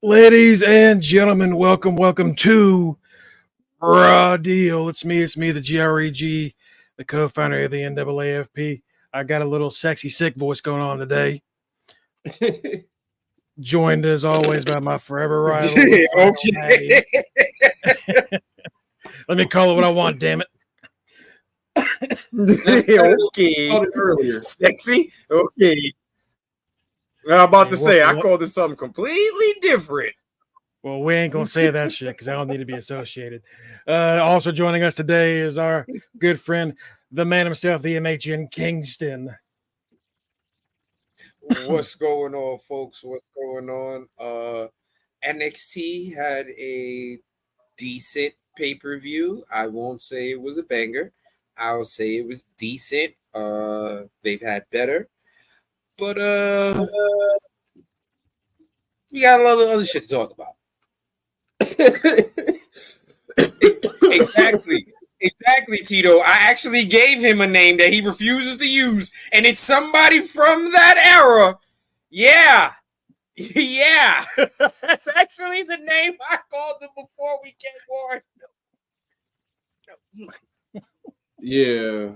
Ladies and gentlemen, welcome to RAW Deal. It's me, the GREG, the co-founder of the NAAFP. I got a little sexy sick voice going on today. Joined as always by my forever rival. Okay. Let me call it what I want, damn it. Okay. Earlier. Sexy. Okay. I'm about to say, I called it something completely different. Well, we ain't going to say that shit because I don't need to be associated. Also joining us today is our good friend, the man himself, the MH in Kingston. What's going on, folks? What's going on? NXT had a decent pay-per-view. I won't say it was a banger. I'll say it was decent. They've had better. But we got a lot of other shit to talk about. Exactly, Tito. I actually gave him a name that he refuses to use, and it's somebody from that era. Yeah. That's actually the name I called him before we came on. Yeah.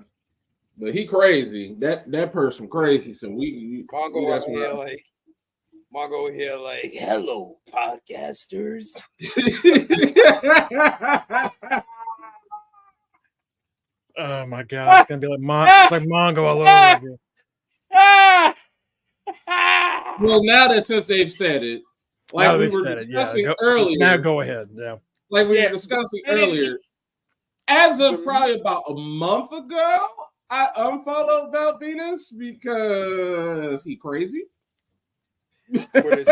But he crazy. That person crazy. So Mongo here like, hello, podcasters. Oh my god, it's gonna be like Mongo all over again. Well, now that since they've said it, like we were discussing earlier. Now go ahead. Yeah. Like we were discussing earlier. As of probably about a month ago, I unfollowed Val Venus because he crazy. But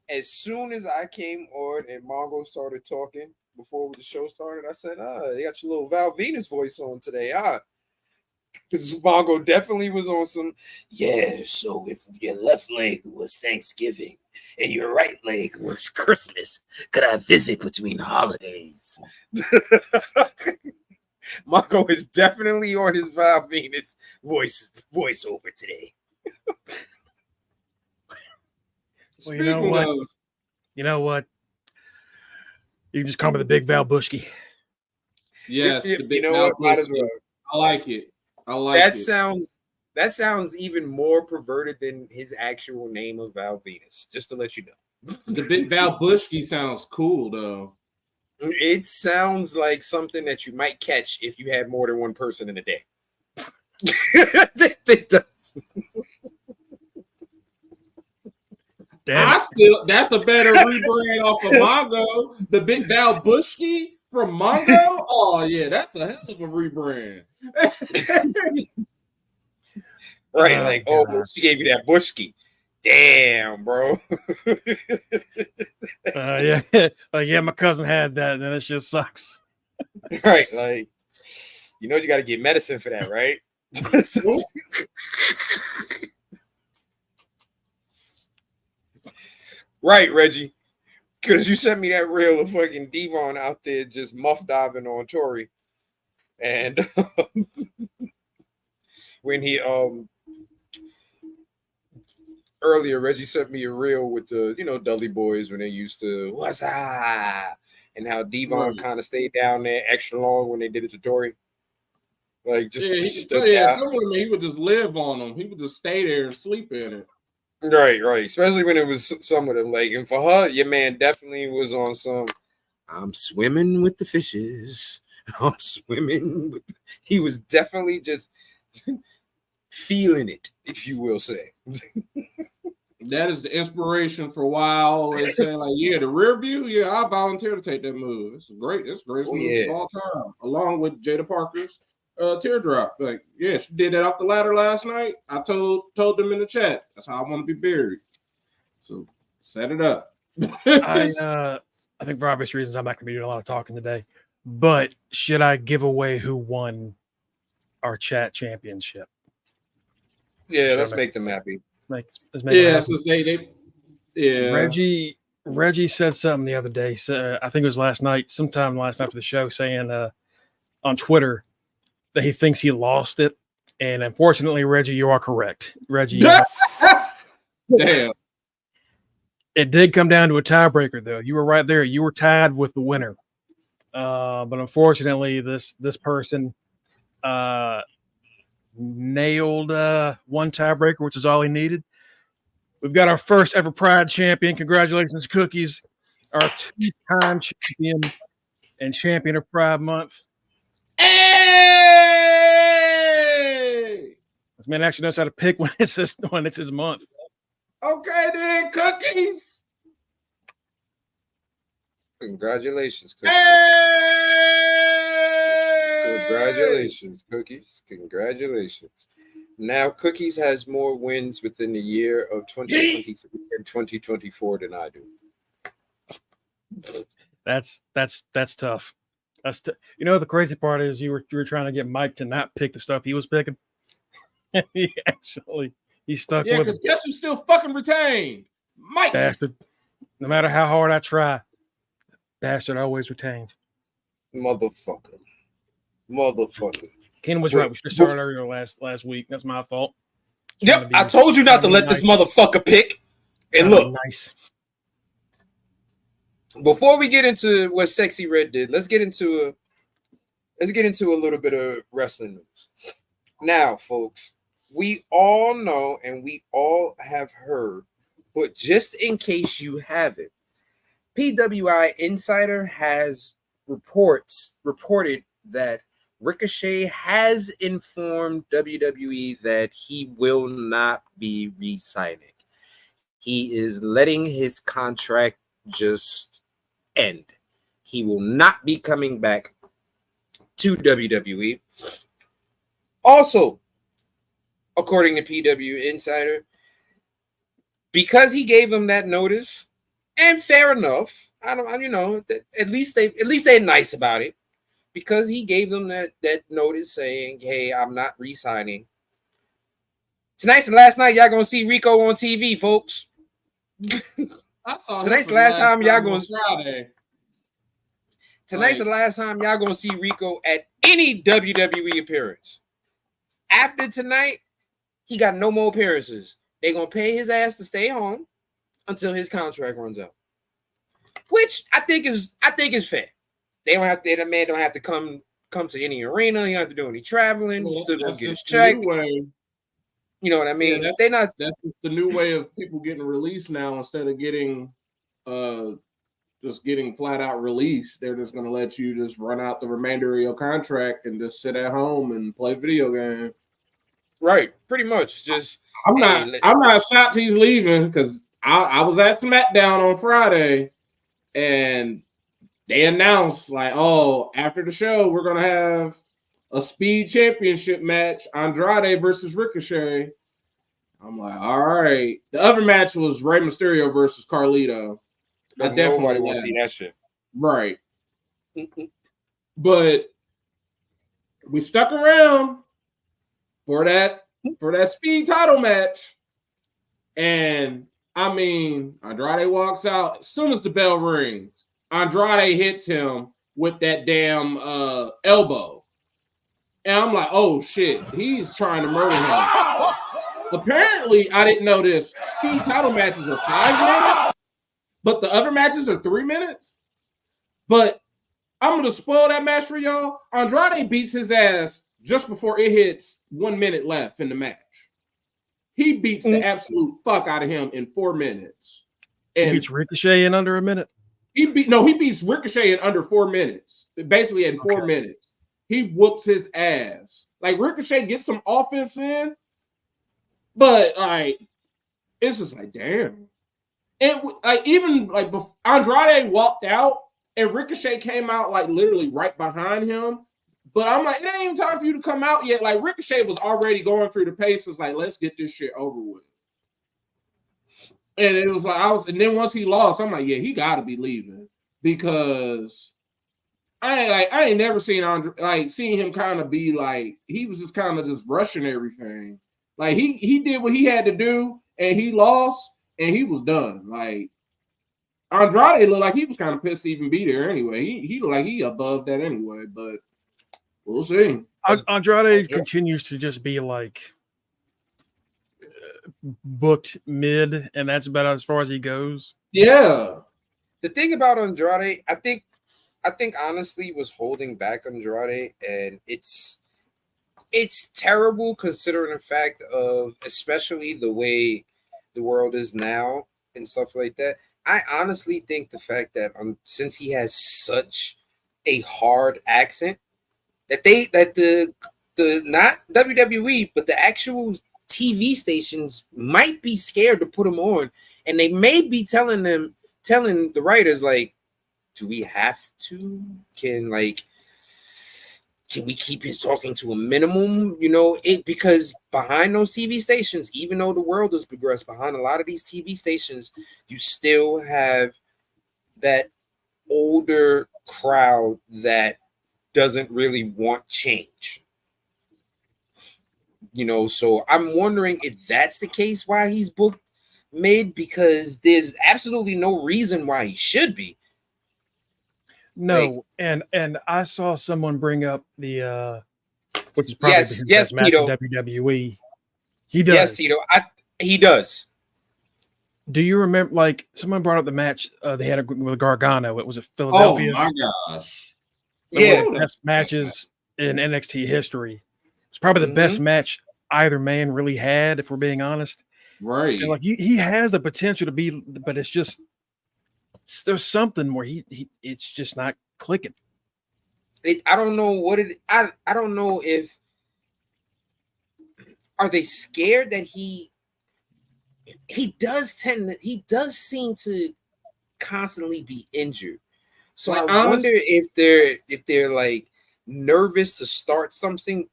as soon as I came on and Mongo started talking before the show started, I said, they got your little Val Venus voice on today, because Mongo definitely was on some, so if your left leg was Thanksgiving and your right leg was Christmas, could I visit between holidays? Mongo is definitely on his Val Venus voiceover today. Well, you know what? You can just call me the Big Val Bushki. Yes, the Big Val Bushki. I like it. That sounds even more perverted than his actual name of Val Venus. Just to let you know, the Big Val Bushki sounds cool though. It sounds like something that you might catch if you had more than one person in a day. It does. That's a better rebrand off of Mongo. The Big Val Bushki from Mongo. Oh yeah, that's a hell of a rebrand. Right, she gave you that Bushki. Damn, bro. My cousin had that, and it just sucks. Right, like you got to get medicine for that, right? Right, Reggie, because you sent me that reel of fucking Devon out there just muff diving on Tori, and when he earlier Reggie sent me a reel with the Dudley Boys when they used to what's up, and how Devon kind of stayed down there extra long when they did it to Tori. Like some women he would just live on them. He would just stay there and sleep in it. Right. Especially when it was some of them. Like, and for her, your man definitely was on some. I'm swimming with the fishes. I'm swimming with. He was definitely just feeling it, if you will say. That is the inspiration for why I always say, like, the rear view. Yeah, I volunteer to take that move. It's great. It's the greatest move of all time, along with Jada Parker's teardrop. Like, she did that off the ladder last night. I told them in the chat that's how I want to be buried. So set it up. I think for obvious reasons I'm not going to be doing a lot of talking today. But should I give away who won our chat championship? Yeah, let's make them happy. Reggie said something the other day. So I think it was sometime last night for the show, saying on Twitter that he thinks he lost it. And unfortunately, Reggie, you are correct. Reggie. Damn. It did come down to a tiebreaker, though. You were right there. You were tied with the winner. But unfortunately, this person nailed one tiebreaker, which is all he needed. We've got our first ever Pride champion. Congratulations, Cookies, our two-time champion and champion of Pride Month. Hey! This man actually knows how to pick when it's his month. Okay, then, Cookies. Congratulations, Cookies. Hey! Congratulations, Cookies. Congratulations. Now, Cookies has more wins within the year of 2023 and 2024 than I do. That's tough. You know, the crazy part is you were trying to get Mike to not pick the stuff he was picking. he stuck with because guess who still fucking retained? Mike. Bastard. No matter how hard I try, bastard always retained. Motherfucker. Ken was right. We should have started earlier last week. That's my fault. Yep, I told you not to let this motherfucker pick. And look, nice. Before we get into what Sexy Red did, let's get into a little bit of wrestling news. Now, folks, we all know and we all have heard, but just in case you haven't, PWI Insider has reported that Ricochet has informed WWE that he will not be re-signing. He is letting his contract just end. He will not be coming back to WWE. Also, according to PW Insider, because he gave him that notice, and fair enough, at least they're nice about it. Because he gave them that notice saying, hey, I'm not re-signing. Tonight's the last night y'all gonna see Rico on TV, folks. Tonight's the last time y'all gonna Tonight's the last time y'all gonna see Rico at any WWE appearance. After tonight, he got no more appearances. They're gonna pay his ass to stay home until his contract runs out. Which I think is fair. That man don't have to come to any arena. He don't have to do any traveling. He's still gonna get his check. You know what I mean? Yeah, that's the new way of people getting released now. Instead of getting just getting flat out released, they're just gonna let you just run out the remainder of your contract and just sit at home and play video games. Right, pretty much. Just I'm not shocked he's leaving because I was at SmackDown on Friday and they announced, like, oh, after the show, we're going to have a speed championship match, Andrade versus Ricochet. I'm like, all right. The other match was Rey Mysterio versus Carlito. Nobody wants to see that shit. Right. But we stuck around for that speed title match. And, I mean, Andrade walks out as soon as the bell rings. Andrade hits him with that damn elbow. And I'm like, oh, shit. He's trying to murder him. Apparently, I didn't know this. Speed title matches are 5 minutes, but the other matches are 3 minutes. But I'm going to spoil that match for y'all. Andrade beats his ass just before it hits 1 minute left in the match. He beats the absolute fuck out of him in 4 minutes. And he beats Ricochet in under a minute. He beats Ricochet in under 4 minutes. Basically, in 4 minutes, he whoops his ass. Like Ricochet gets some offense in, but like it's just like damn. And like even like Andrade walked out, and Ricochet came out like literally right behind him. But I'm like, it ain't even time for you to come out yet. Like Ricochet was already going through the paces. Like, let's get this shit over with. And it was like and then once he lost, I'm like, yeah, he got to be leaving because I ain't never seen seeing him kind of be like he was just kind of just rushing everything. Like he did what he had to do and he lost and he was done. Like Andrade looked like he was kind of pissed to even be there anyway. He looked like he above that anyway, but we'll see. Andrade continues to just be like booked mid, and that's about as far as he goes. Yeah. The thing about Andrade, I think honestly was holding back Andrade, and it's terrible considering the fact of especially the way the world is now and stuff like that. I honestly think the fact that since he has such a hard accent that the not WWE but the actual TV stations might be scared to put him on, and they may be telling the writers like, do we have to? Can we keep his talking to a minimum? Because behind those TV stations, even though the world has progressed, behind a lot of these TV stations, you still have that older crowd that doesn't really want change. So I'm wondering if that's the case why he's booked mid, because there's absolutely no reason why he should be. No, and I saw someone bring up the which is probably yes, his best match in Tito. WWE. He does. Yes, Tito. He does. Do you remember? Like someone brought up the match they had with Gargano. It was at Philadelphia. Oh my gosh! One of the best matches in NXT history. It's probably the best match either man really had, if we're being honest. Right. And like he has the potential to be, but it's just there's something where it's just not clicking. I don't know what it. I don't know if are they scared that he does seem to constantly be injured. So I wonder if they're like nervous to start something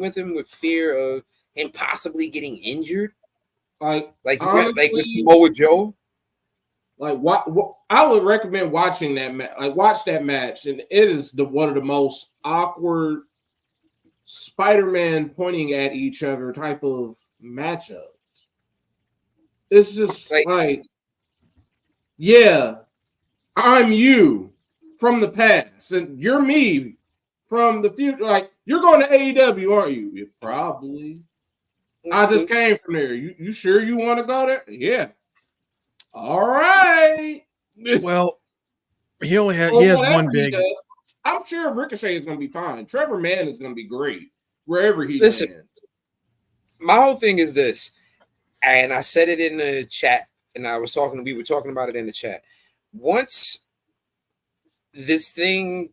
with him with fear of him possibly getting injured. Like with Samoa Joe. Like what I would recommend watching that match. Like watch that match, and it is one of the most awkward Spider-Man pointing at each other type of matchups. It's just like yeah, I'm you from the past, and you're me from the future. Like you're going to AEW, aren't you? Yeah, probably. I just came from there. You sure you want to go there? Yeah. All right. Well, he has one big. I'm sure Ricochet is going to be fine. Trevor Mann is going to be great wherever he lands. My whole thing is this, and I said it in the chat, and we were talking about it in the chat. Once this thing,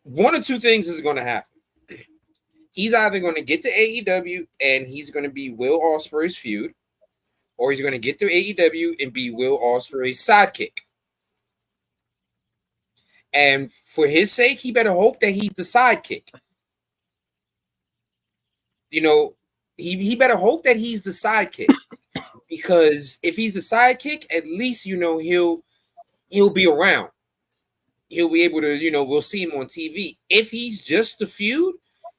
one or two things is going to happen. He's either going to get to AEW and he's going to be Will Ospreay's feud, or he's going to get to AEW and be Will Ospreay's sidekick. And for his sake, he better hope that he's the sidekick. He better hope that he's the sidekick, because if he's the sidekick, at least he'll be around. He'll be able to we'll see him on TV. If he's just the feud,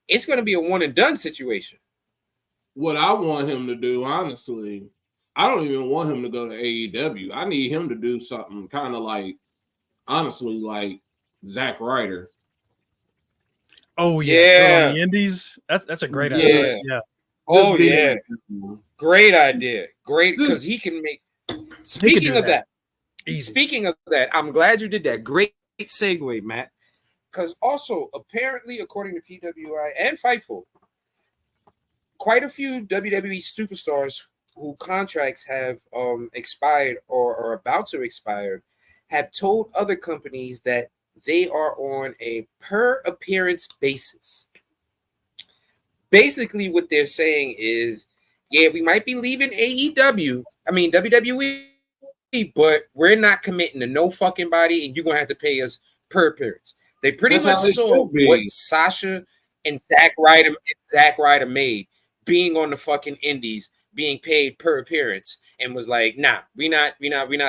it's going to be a one and done situation. What I want him to do, honestly, I don't even want him to go to AEW. I need him to do something kind of like, honestly, like Zack Ryder. Oh yeah, on the Indies. That's a great idea. Yeah. Oh yeah, great idea. Great, because he can make. Speaking of that, I'm glad you did that. Great segue, Matt. Because also, apparently, according to PWI and Fightful, quite a few WWE superstars who contracts have expired or are about to expire have told other companies that they are on a per appearance basis. Basically, what they're saying is, yeah, we might be leaving WWE, but we're not committing to no fucking body, and you're going to have to pay us per appearance. They pretty much saw what Sasha and Zack Ryder made being on the fucking indies, being paid per appearance, and was like, nah, we're not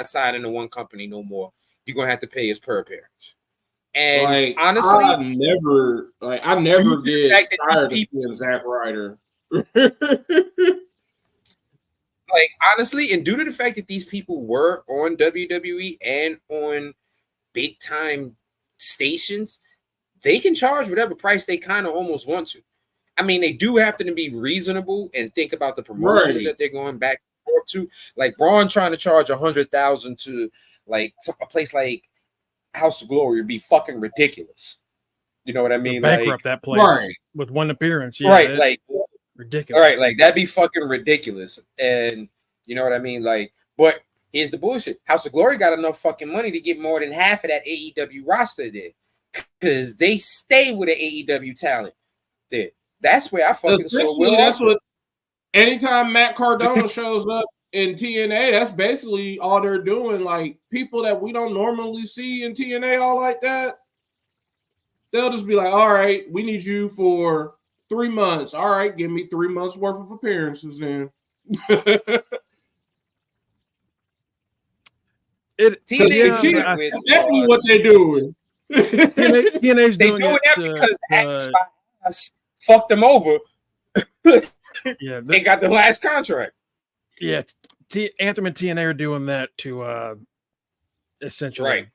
signing to one company no more. You're gonna have to pay us per appearance. And honestly, I never get tired of seeing Zack Ryder. Honestly, and due to the fact that these people were on WWE and on big time stations, they can charge whatever price they kind of almost want to. I mean, they do have to be reasonable and think about the promotions that they're going back and forth to. Like Braun trying to charge $100,000 to like a place like House of Glory would be fucking ridiculous. You know what I mean? Bankrupt that place with one appearance. Yeah, right, like ridiculous. Right, like that'd be fucking ridiculous. And you know what I mean? Like, but here's the bullshit. House of Glory got enough fucking money to get more than half of that AEW roster there. Because they stay with the AEW talent there. That's where I fucking saw Will. That's what anytime Matt Cardona shows up in TNA, that's basically all they're doing. Like people that we don't normally see in TNA all like that. They'll just be like, all right, we need you for 3 months. All right, give me 3 months worth of appearances then. TNA exactly what they're doing. TNA's doing it because Axe fucked them over. Yeah, they got the last contract. Yeah, Anthem and TNA are doing that to essentially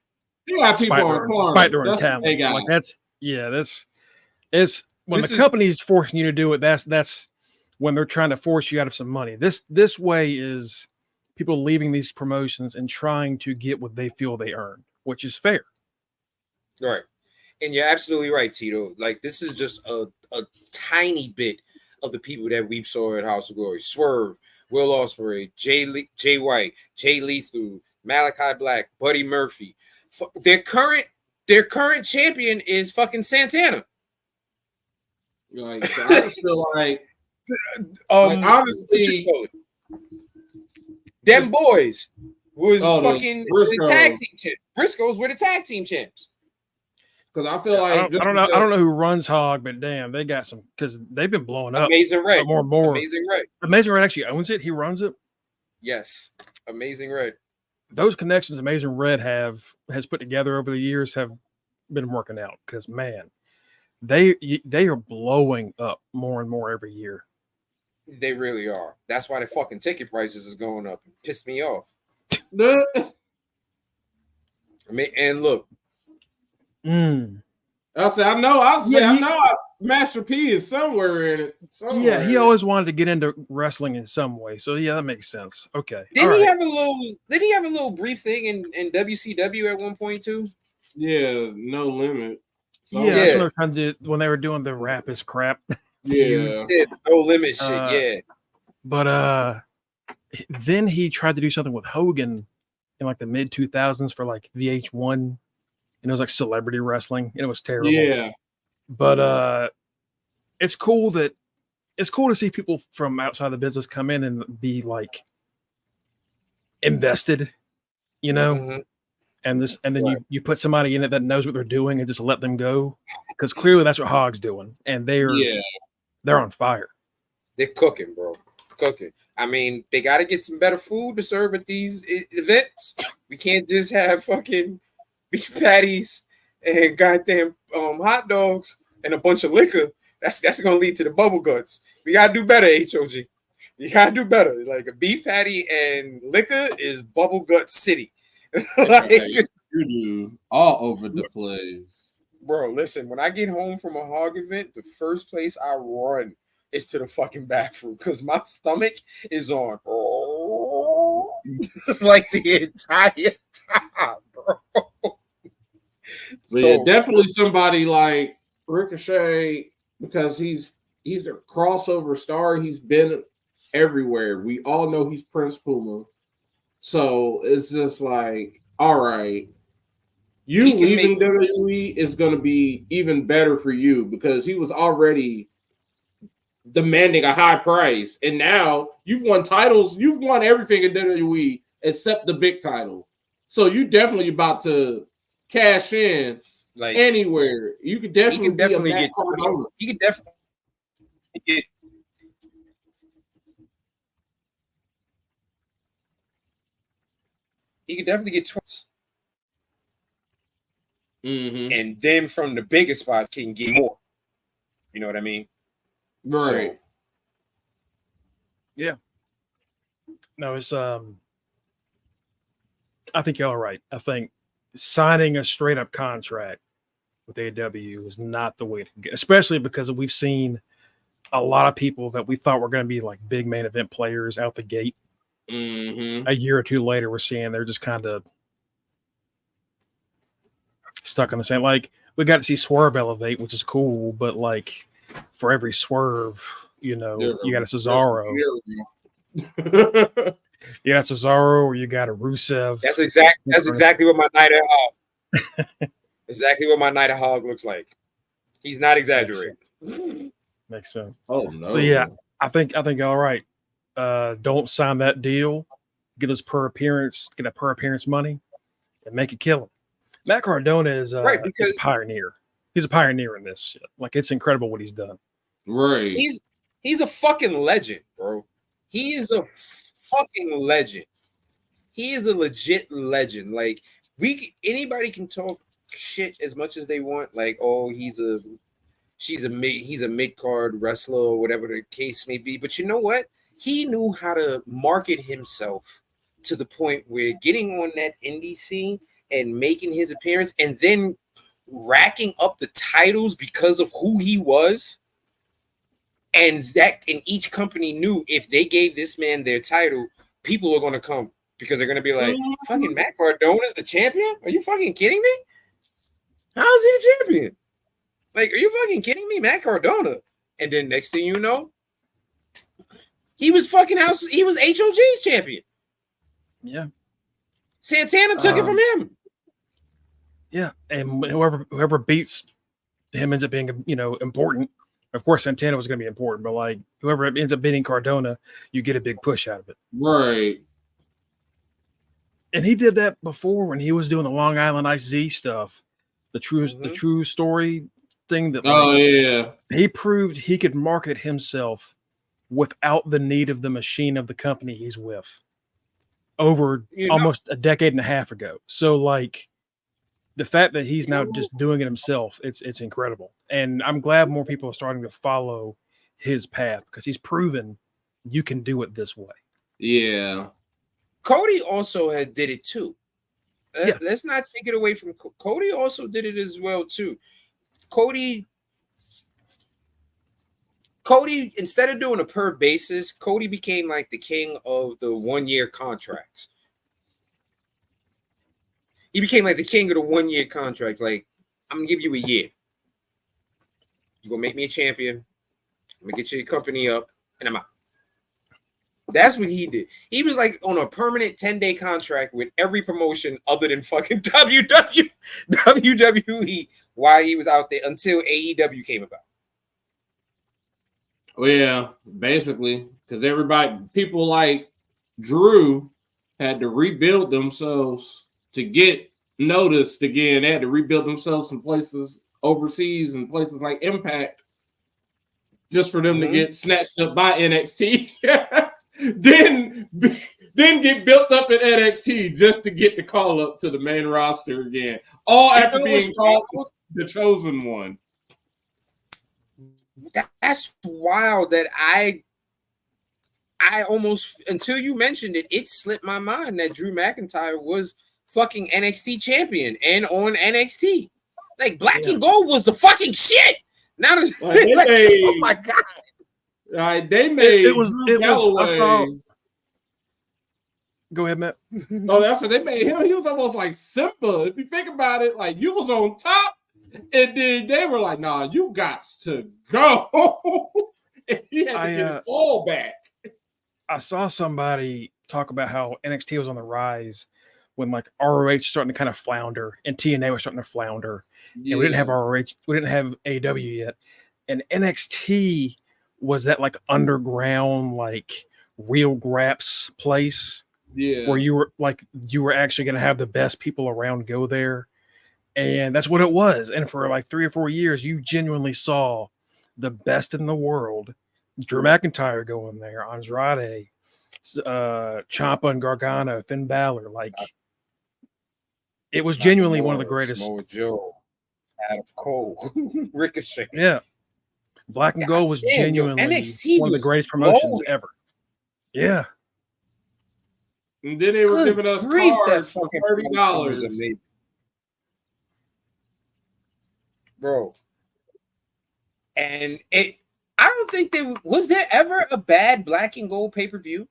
They got people on spite their own talent. Like that's when the company's forcing you to do it. That's when they're trying to force you out of some money. This way is people leaving these promotions and trying to get what they feel they earn, which is fair. Right. And you're absolutely right, Tito. Like this is just a tiny bit of the people that we saw at House of Glory. Swerve, Will Ospreay, Jay White, Jay Lethal, Malachi Black, Buddy Murphy. Their current champion is fucking Santana. Like I feel like honestly, them boys was fucking the tag team champs. Briscoes were the tag team champs. Because I feel like I don't know who runs Hog, but damn, they got some because they've been blowing up. Amazing Red, more and more. Amazing Red actually owns it. He runs it. Yes, Amazing Red. Those connections Amazing Red has put together over the years have been working out because man, they are blowing up more and more every year. They really are. That's why the fucking ticket prices is going up. It pissed me off. I mean, and look. I know Master P is somewhere in it. Yeah, he always wanted to get into wrestling in some way. So yeah, that makes sense. Okay. Did he have a little brief thing in WCW at one point too? Yeah, No Limit. That's what they're trying to do when they were doing the rap is crap. Yeah, No Limit shit, yeah. But then he tried to do something with Hogan in like the mid 2000s for like VH1, and it was like celebrity wrestling, and it was terrible. Yeah, but it's cool to see people from outside the business come in and be like invested, you know. Mm-hmm. And then you put somebody in it that knows what they're doing and just let them go, because clearly that's what Hog's doing, and they're on fire. They're cooking, bro. Cooking. I mean, they got to get some better food to serve at these events. We can't just have fucking beef patties and goddamn hot dogs and a bunch of liquor. That's gonna lead to the bubble guts. We gotta do better, HOG. You gotta do better. Like a beef patty and liquor is bubble gut city. Like, you do all over the place, bro. Listen, when I get home from a Hog event, the first place I run is to the fucking bathroom because my stomach is on like the entire time, bro. But yeah, definitely somebody like Ricochet, because he's a crossover star. He's been everywhere. We all know he's Prince Puma. So it's just like, all right, you leaving WWE is going to be even better for you because he was already demanding a high price. And now you've won titles. You've won everything in WWE except the big title. So you definitely about to cash in like anywhere. You could definitely get Cardona. You could definitely get. He could definitely get 20. Mm-hmm. And then from the biggest spots, he can get more. You know what I mean? Right. So, yeah. No, it's I think y'all are right. I think signing a straight up contract with AEW is not the way to go, especially because we've seen a lot of people that we thought were going to be like big main event players out the gate. Mm-hmm. A year or two later, we're seeing they're just kind of stuck on the same. Like, we got to see Swerve elevate, which is cool, but like for every Swerve, you know, you got a Cesaro. You got Cesaro, or you got a Rusev. That's exactly what my Night at Hog. Exactly what my Night at Hog looks like. He's not exaggerating. Makes sense. Oh no. So yeah, I think all right. Don't sign that deal. Get us per appearance. Get that per appearance money, and make it kill him. Matt Cardona is right, because he's a pioneer. He's a pioneer in this shit. Like, it's incredible what he's done. Right. He's a fucking legend, bro. He is a fucking legend. He is a legit legend. Like, anybody can talk shit as much as they want. Like, oh, he's a mid-card wrestler or whatever the case may be. But you know what? He knew how to market himself to the point where getting on that indie scene and making his appearance and then racking up the titles because of who he was. And each company knew if they gave this man their title, people are going to come because they're going to be like, fucking Matt Cardona's the champion? Are you fucking kidding me? How is he the champion? Like, are you fucking kidding me? Matt Cardona. And then next thing you know, he was HOG's champion. Yeah. Santana took it from him. Yeah, and whoever beats him ends up being, you know, important. Of course, Santana was going to be important, but like whoever ends up beating Cardona, you get a big push out of it. Right. And he did that before when he was doing the Long Island Ice Z stuff, the true story thing. That yeah, he proved he could market himself without the need of the machine of the company he's with. Over almost a decade and a half ago. So like the fact that he's now just doing it himself, it's incredible. And I'm glad more people are starting to follow his path because he's proven you can do it this way. Yeah. Cody also did it too. Let's not take it away from Cody. Also did it as well too. Cody, instead of doing a per basis, Cody became like the king of the 1-year contracts. He became like the king of the 1-year contract. Like, I'm gonna give you a year. You're gonna make me a champion. I'm gonna get your company up, and I'm out. That's what he did. He was like on a permanent 10-day contract with every promotion other than fucking WWE while he was out there until AEW came about. Well, yeah, basically, because people like Drew had to rebuild themselves to get noticed again. They had to rebuild themselves in places overseas and places like Impact just for them to get snatched up by NXT. then get built up in NXT just to get the call up to the main roster again. All after being called the chosen one. That's wild that I almost, until you mentioned it, it slipped my mind that Drew McIntyre was fucking NXT champion and on NXT. Like, Black and Gold was the fucking shit. Now that oh my god. They made it was I saw. Go ahead, Matt. Oh, that's what they made him. He was almost like Simba. If you think about it, like you was on top, and then they were like, "Nah, you got to go." And he had to get it all back. I saw somebody talk about how NXT was on the rise when like ROH starting to kind of flounder and TNA was starting to flounder. Yeah. And we didn't have ROH, we didn't have AW yet. And NXT was that like underground, like real graps place. Yeah. Where you were actually going to have the best people around go there. And that's what it was. And for like 3 or 4 years, you genuinely saw the best in the world. Drew McIntyre going there, Andrade, Ciampa and Gargano, Finn Balor. Like, it was genuinely one of the greatest. Samoa Joe, Adam Cole, Ricochet. Yeah. Black and Gold was genuinely NXT one of the greatest promotions ever. Yeah. And then they were giving us cards for $30. Bro. And I don't think was there ever a bad black and gold pay-per-view?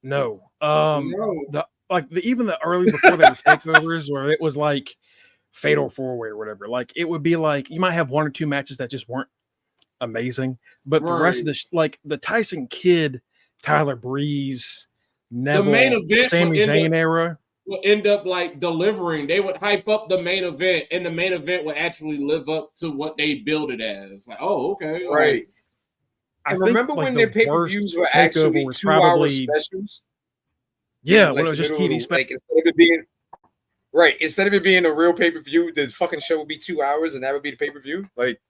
No. No. Even the early before there were takeovers where it was like fatal four-way or whatever. Like it would be like you might have one or two matches that just weren't amazing, but the rest of the Tyson Kidd, Tyler Breeze, Neville, the main event Sami Zayn era will end up like delivering. They would hype up the main event, and the main event would actually live up to what they build it as. Like, oh, okay, right. I remember when their pay-per-views were actually 2-hour specials? Yeah, when it was just TV like instead of it being a real pay-per-view, the fucking show would be 2 hours, and that would be the payper-view. Like,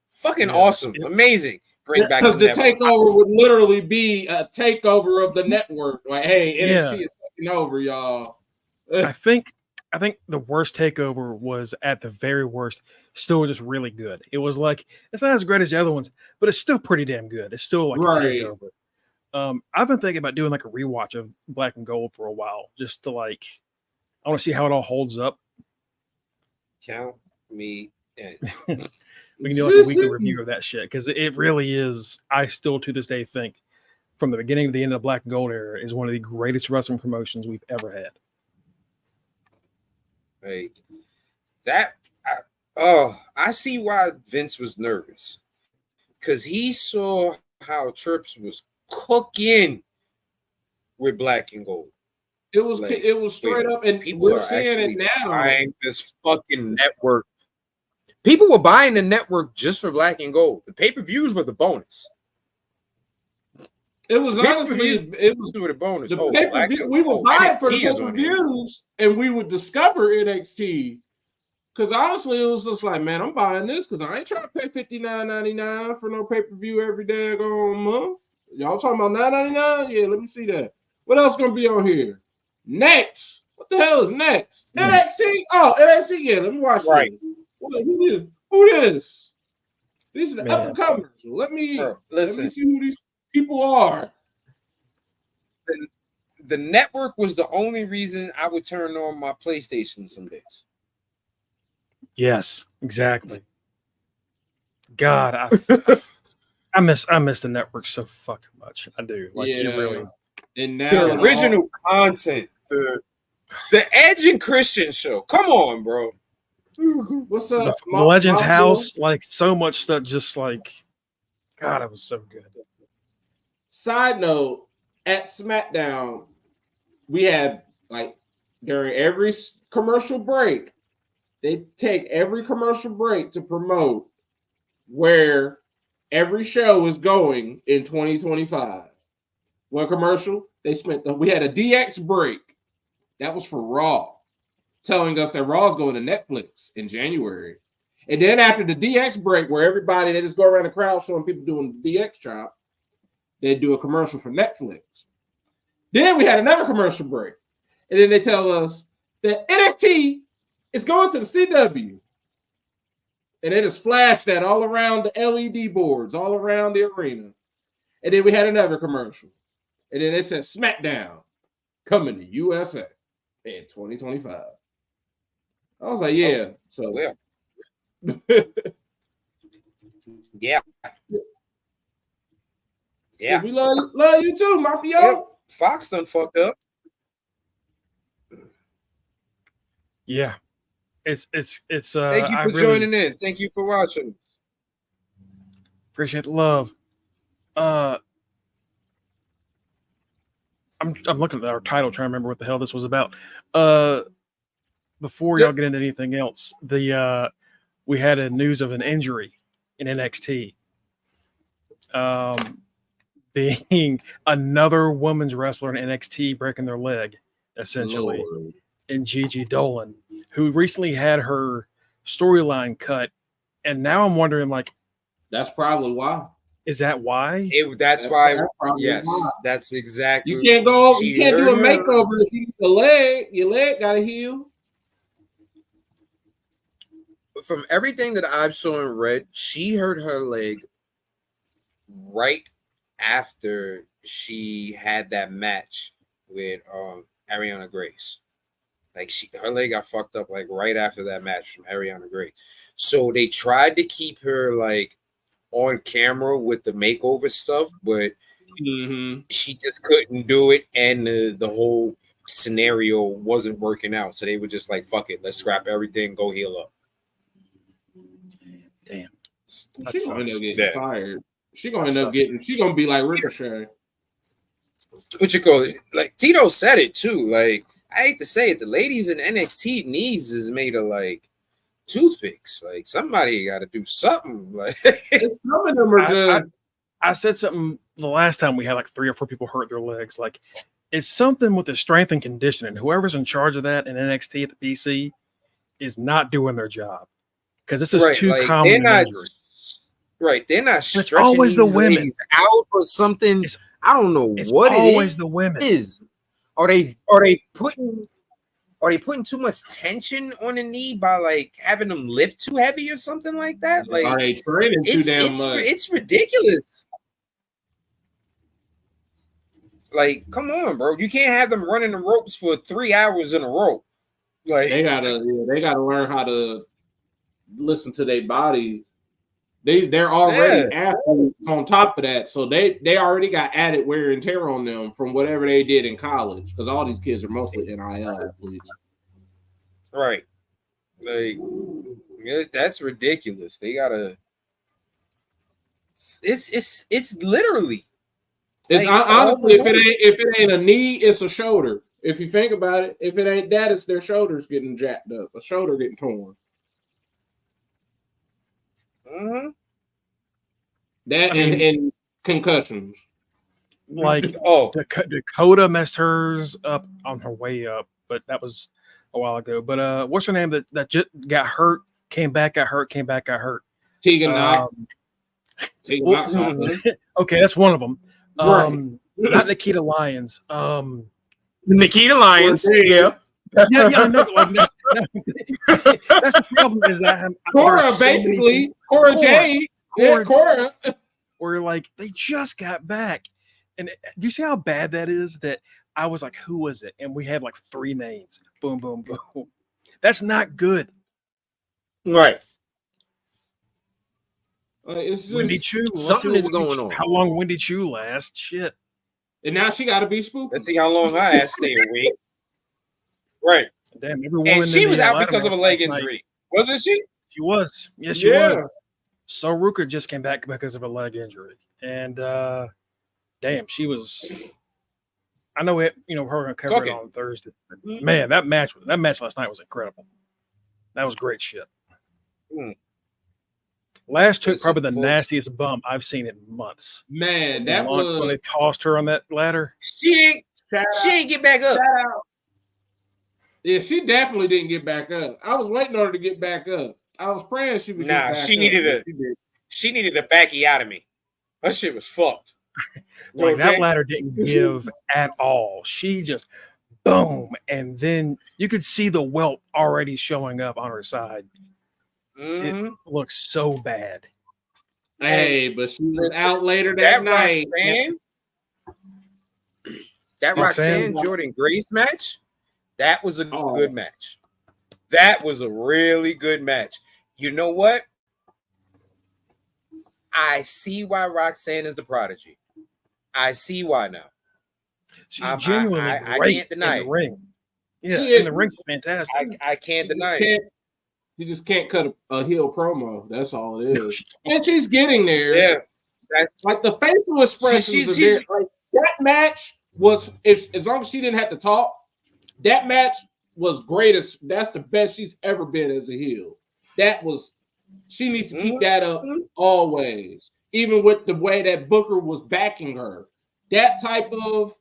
fucking awesome, amazing. Bring back because the takeover would literally be a takeover of the network. Like, hey, NXT is taking over, y'all. I think the worst takeover was at the very worst. Still just really good. It was like it's not as great as the other ones, but it's still pretty damn good. It's still like a takeover. I've been thinking about doing like a rewatch of Black and Gold for a while, just to like I want to see how it all holds up. Count me in. We can do like a weekly review of that shit because it really is. I still to this day think from the beginning to the end of the Black and Gold era is one of the greatest wrestling promotions we've ever had. Like that. I see why Vince was nervous because he saw how Trips was cooking with Black and Gold. It was straight up, and we're seeing it now. Buying this fucking network. People were buying the network just for Black and Gold. The pay-per-views were the bonus. It was honestly, it was with a bonus. The pay-per-view, we would buy it for the pay-per-views, and we would discover NXT. Because honestly, it was just like, man, I'm buying this because I ain't trying to pay $59.99 for no pay-per-view every day go month. Y'all talking about $9.99? Yeah, let me see that. What else gonna be on here? Next. What the hell is next? NXT? Oh, NXT. Yeah, let me watch it. Who this? These are the up and comers. Let me see who these people are. The network was the only reason I would turn on my PlayStation some days. Yes, exactly. God, I miss the network so fucking much. I do. Like, you really. And now the original content, the Edge and Christian show. Come on, bro. What's up? The Legends House, like so much stuff. Just like, God, it was so good. Side note: at SmackDown, we had like during every commercial break, they take every commercial break to promote where every show is going in 2025. One commercial, we had a DX break. That was for Raw, telling us that Raw's going to Netflix in January. And then after the DX break, where everybody, they just go around the crowd showing people doing the DX chop, they do a commercial for Netflix. Then we had another commercial break. And then they tell us that NXT is going to the CW. And they just flashed that all around the LED boards, all around the arena. And then we had another commercial. And then it said SmackDown coming to USA in 2025. I was like, yeah. So yeah. Yeah. We love you too, Mafia. Yep. Fox done fucked up. Yeah. It's thank you for joining in. Thank you for watching. Appreciate the love. I'm looking at our title, trying to remember what the hell this was about. Before y'all get into anything else, we had a news of an injury in NXT. Being another women's wrestler in NXT breaking their leg, essentially, in Gigi Dolan, who recently had her storyline cut, and now I'm wondering, like, that's probably why. Is that why? That's why. Yes, why. That's exactly. You can't go. You can't do a makeover if you need the leg. Your leg got to heal. From everything that I've saw and read, she hurt her leg right after she had that match with Ariana Grace. Like her leg got fucked up like right after that match from Ariana Grace. So they tried to keep her like on camera with the makeover stuff, but Mm-hmm. she just couldn't do it, and the whole scenario wasn't working out. So they were just like, "Fuck it, let's scrap everything, go heal up." Damn. She's gonna end up getting fired. She's gonna end up getting. She's gonna be like Ricochet. What you call it? Like Tito said it too. Like I hate to say it, the ladies in NXT knees is made of like toothpicks. Like somebody got to do something. Like some of them are just. I said something the last time we had like 3 or 4 people hurt their legs. Like it's something with the strength and conditioning. Whoever's in charge of that in NXT at the PC is not doing their job because this is too common. They're not stretching always these the women ladies out or something. I don't know what it is. Always the women. Are they putting too much tension on the knee by like having them lift too heavy or something like that? Like are they training too damn much? It's ridiculous. Like, come on, bro. You can't have them running the ropes for 3 hours in a row. Like they gotta learn how to listen to their body. They're already athletes on top of that, so they already got added wear and tear on them from whatever they did in college. Because all these kids are mostly NIL athletes, right? Like that's ridiculous. They gotta. It's literally. It's like, honestly, if it ain't a knee, it's a shoulder. If you think about it, if it ain't that, it's their shoulders getting jacked up, a shoulder getting torn. Mm-hmm. That and concussions. Like Dakota messed hers up on her way up, but that was a while ago. But what's her name that just got hurt, came back, got hurt, came back, got hurt? Tegan Knox. Okay, that's one of them. Right. Not Nikita Lyons. Nikita Lyons. Yeah, I know. Like, that's the problem. Is that Cora, basically, Cora Jade, Cora, where like they just got back, and do you see how bad that is? That I was like, who was it? And we had like 3 names. Boom, boom, boom. That's not good. Right. It's just, Wendy Chu. Something is going on. How long Wendy Chu last? Shit. And now she got to be spooky. Let's see how long her ass stay awake. Right. Damn, everyone. And she was out because of a leg injury, wasn't she? She was. Yes, she was. So Ruka just came back because of a leg injury, and damn, she was. I know it. You know, we're going to cover it on Thursday. But man, that match last night was incredible. That was great shit. Lash took probably the nastiest bump I've seen in months. Man, that was when they tossed her on that ladder. She ain't get back up. Yeah, she definitely didn't get back up. I was waiting on her to get back up. I was praying she would. Get back she needed a backiotomy. That shit was fucked. Like that ladder didn't give at all. She just boom, and then you could see the welt already showing up on her side. It looks so bad. Hey, but she was out later that night. That Roxanne Jordan Grace match, that was a good match. That was a really good match. You know what? I see why Roxanne is the prodigy. I see why now. She's genuinely great. I can't deny in the ring. Yeah, in the ring's fantastic. I can't deny it. You just can't cut a heel promo. That's all it is. And she's getting there. Yeah. That's like the facial expressions are there. Like, that match was, as long as she didn't have to talk, that match was greatest. That's the best she's ever been as a heel. She needs to keep that up always. Even with the way that Booker was backing her. That type of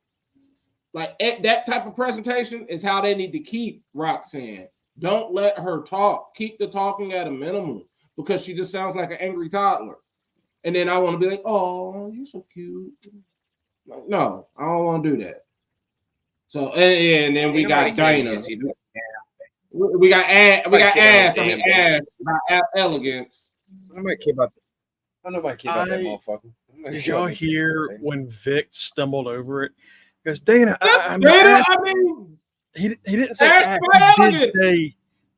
presentation is how they need to keep Roxanne. Don't let her talk. Keep the talking at a minimum because she just sounds like an angry toddler. And then I want to be like, oh, you're so cute. Like, no, I don't want to do that. So and then we got Dana. We got Ash. I mean Ash about elegance. I might care about that. I don't know if I care about that motherfucker. Did y'all hear when Vic stumbled over it? Because Dana, he didn't say Ash by elegance.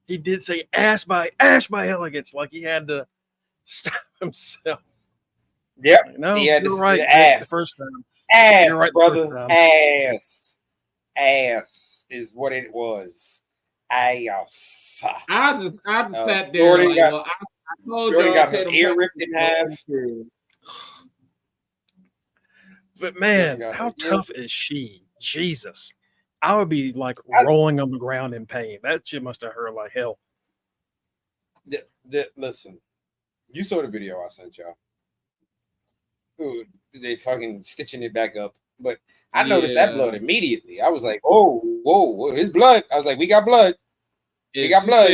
He did say Ash by elegance, like he had to stop himself. Yep. No, he had you're the right. ass. The first time. Ass, You're right the brother. first time. Ass is what it was. Ass. I just sat there Jordan like, got, well, I told Jordan y'all got her Tatum ear Paxson ripped in half. But man, got how her ear- tough is she? Jesus. I would be like rolling on the ground in pain. That shit must have hurt like hell. Listen, you saw the video I sent y'all. Ooh, they fucking stitching it back up. But I noticed that blood immediately. I was like, oh, whoa, his blood. I was like, we got blood. We got blood.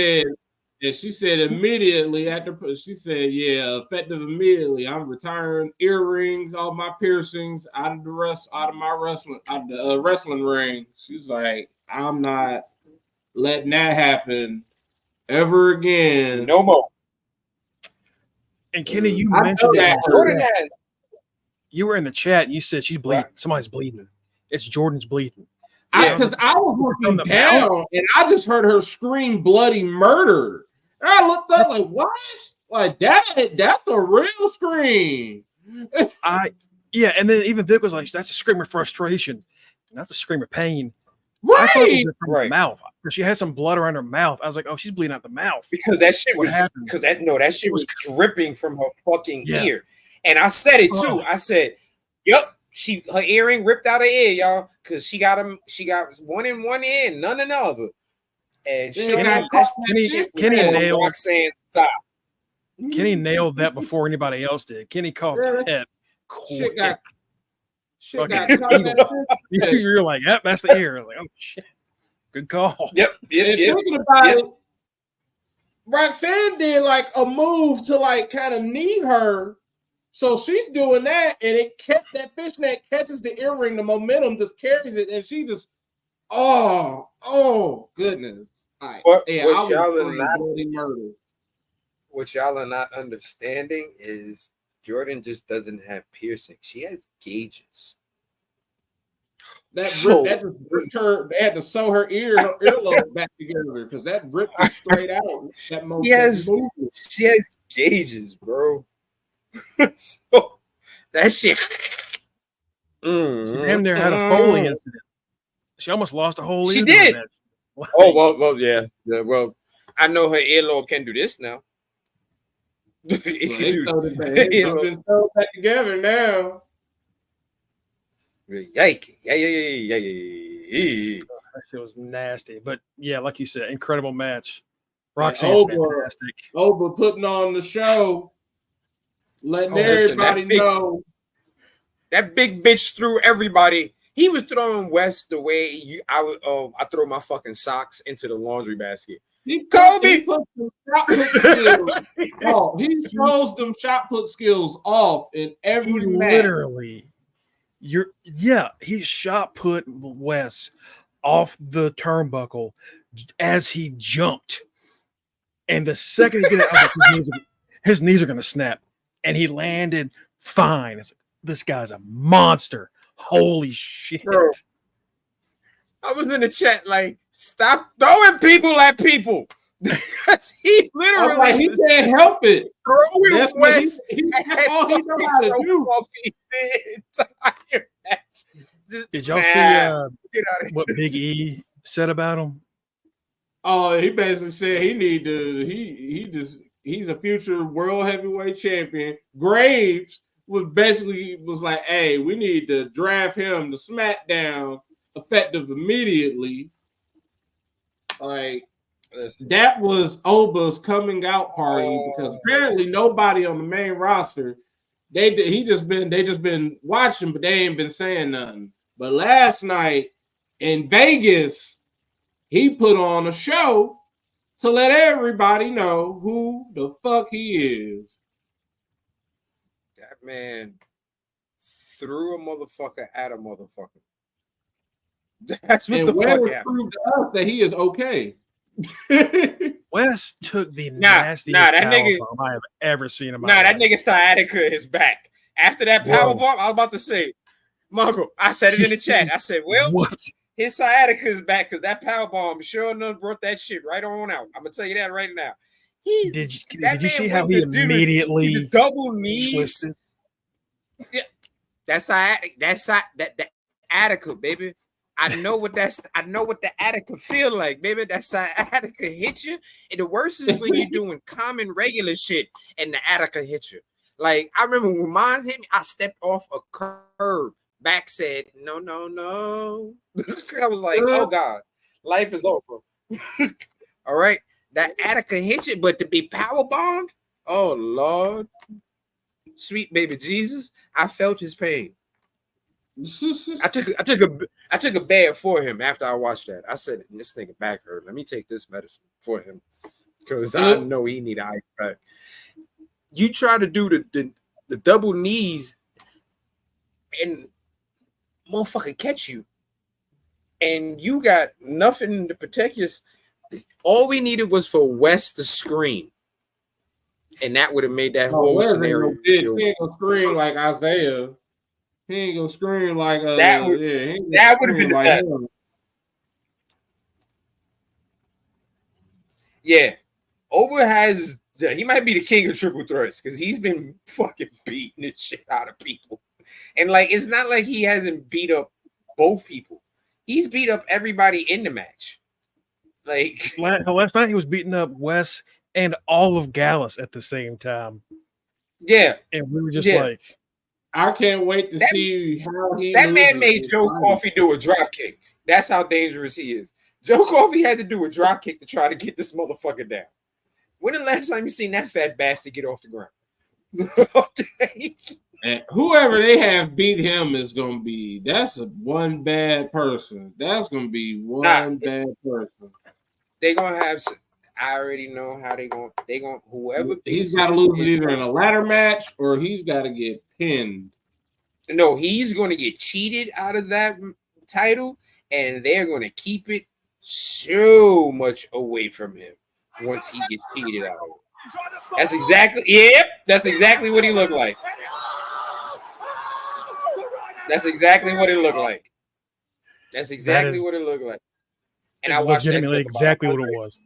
And she said immediately after, she said, yeah, effective immediately. I'm retiring earrings, all my piercings out of my wrestling ring. She's like, I'm not letting that happen ever again. No more. And Kenny, you mentioned it. You were in the chat and you said she's bleeding. Right. Somebody's bleeding. It's Jordan's bleeding. Because I was looking down and I just heard her scream bloody murder. And I looked up like, what? Like that's a real scream. Yeah, and then even Vic was like, that's a scream of frustration. That's a scream of pain. Right. I thought it was from her mouth. Because she had some blood around her mouth. I was like, oh, she's bleeding out the mouth. Because that shit that shit was dripping from her fucking ear. And I said it too. I said, yep. Her earring ripped out her ear, y'all, because she got one in one ear, none in the other. And Kenny nailed that before anybody else did. Kenny called that shit got You're like, yep, that's the ear. I was like, oh shit. Good call. Yep. Thinking about it, Roxanne did like a move to like kind of knee her. So she's doing that, and that fishnet catches the earring, the momentum just carries it, and she just, oh goodness. Right. What y'all are not understanding is Jordan just doesn't have piercing. She has gauges. They had to sew her earlobe back together because that ripped her straight out. She has gauges, bro. So that shit. She damn near had a Foley incident. She almost lost a whole ear. She did. Oh well, yeah. Well, I know her earlobe can do this now. It's been sewed back together now. Yike! Yeah. That shit was nasty, but yeah, like you said, incredible match. Roxanne's fantastic. Oba putting on the show. Letting everybody know that big bitch threw everybody. He was throwing West the way I throw my fucking socks into the laundry basket. Kobe, he put some shot put skills. He shows them shot put skills off in every match. Literally, he shot put West off the turnbuckle as he jumped, and the second he did it, I was like, his knees are gonna snap. And he landed fine. This guy's a monster. Holy shit. Bro, I was in the chat like, stop throwing people at people. Because he literally he can't help it. Throwing West. That's all he knows how to do. Did y'all see what Big E said about him? Oh, he basically said he's a future world heavyweight champion. Graves was like, hey, we need to draft him to SmackDown effective immediately. Like, that was Oba's coming out party because apparently nobody on the main roster, they just been watching, but they ain't been saying nothing. But last night in Vegas, he put on a show to let everybody know who the fuck he is. That man threw a motherfucker at a motherfucker. That's what the fuck happened. Proved to us that he is okay. Wes took the nastiest powerbomb I have ever seen in my life. That nigga sciatica is back. After that powerbomb, I was about to say, Mongo, I said it in the chat. I said, well, his sciatica is back because that powerbomb sure enough brought that shit right on out. I'm gonna tell you that right now. Did you see how he immediately double knees? Twisted? Yeah, that Attica, baby. I know what the Attica feel like, baby. That's how Attica hit you. And the worst is when you're doing common regular shit and the Attica hit you. Like I remember when mine hit me, I stepped off a curb. Back said, no, no, no. I was like, oh God, life is over. All right. That Attica hit you, but to be power bombed, oh Lord. Sweet baby Jesus, I felt his pain. I took a bad for him after I watched that. I said, this nigga back hurt. Let me take this medicine for him because I know he need ice pack. You try to do the double knees and motherfucker catch you, and you got nothing to protect you. All we needed was for West to scream, and that would have made that whole scenario. He ain't gonna scream like Isaiah. He ain't gonna scream like that would have been like him. Yeah, Oba has. He might be the king of triple threats because he's been fucking beating the shit out of people, and like it's not like he hasn't beat up both people. He's beat up everybody in the match. Like last night, he was beating up Wes and all of Gallus at the same time. Yeah, and we were just like, I can't wait to see how he. That man made Joe Coffey do a drop kick. That's how dangerous he is. Joe Coffey had to do a drop kick to try to get this motherfucker down. When the last time you seen that fat bastard get off the ground? Okay. And whoever they have beat him is gonna be one bad person. That's gonna be one bad person. They gonna have. I already know how they gonna whoever he's got to lose either in a ladder match or he's got to get pinned. No, he's gonna get cheated out of that title, and they're gonna keep it so much away from him once he gets cheated out of it. That's exactly what he looked like. That's exactly what it looked like. That's exactly what it looked like. And I watched legitimately exactly what it was.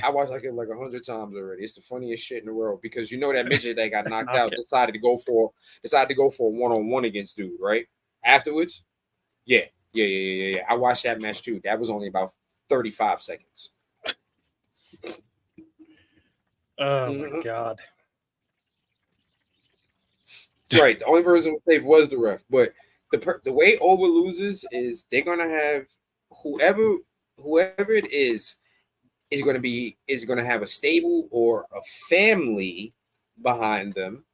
I watched it like 100 times already. It's the funniest shit in the world because you know that midget that got knocked out decided to go for a one-on-one against dude, right? Afterwards, yeah. I watched that match too. That was only about 35 seconds. Oh my God. Right. The only person who saved was the ref. But the way Oba loses is they're gonna have whoever it is going to have a stable or a family behind them,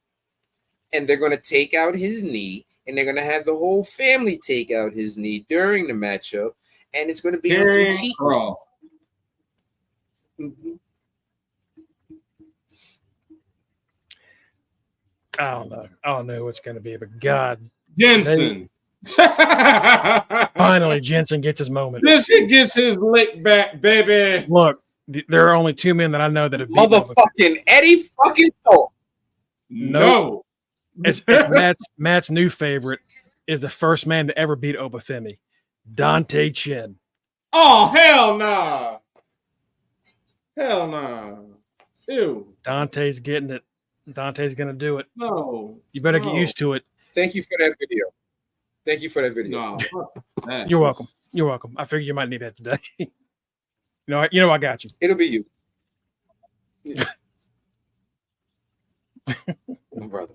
and they're going to take out his knee, and they're going to have the whole family take out his knee during the matchup, and it's going to be on some cheat. Mm-hmm. I don't know what's going to be, but God, Jensen. Finally, Jensen gets his moment. Jensen gets his lick back, baby. Look, there are only two men that I know that have beaten motherfucking Eddie fucking Thorpe. No. It's Matt's new favorite is the first man to ever beat Obafemi, Dante Chen. Oh, hell nah. Hell nah. Ew. Dante's getting it. Dante's going to do it. No. You better get used to it. Thank you for that video. No. You're welcome. You're welcome. I figured you might need that today. You know, I got you. It'll be you. Brother.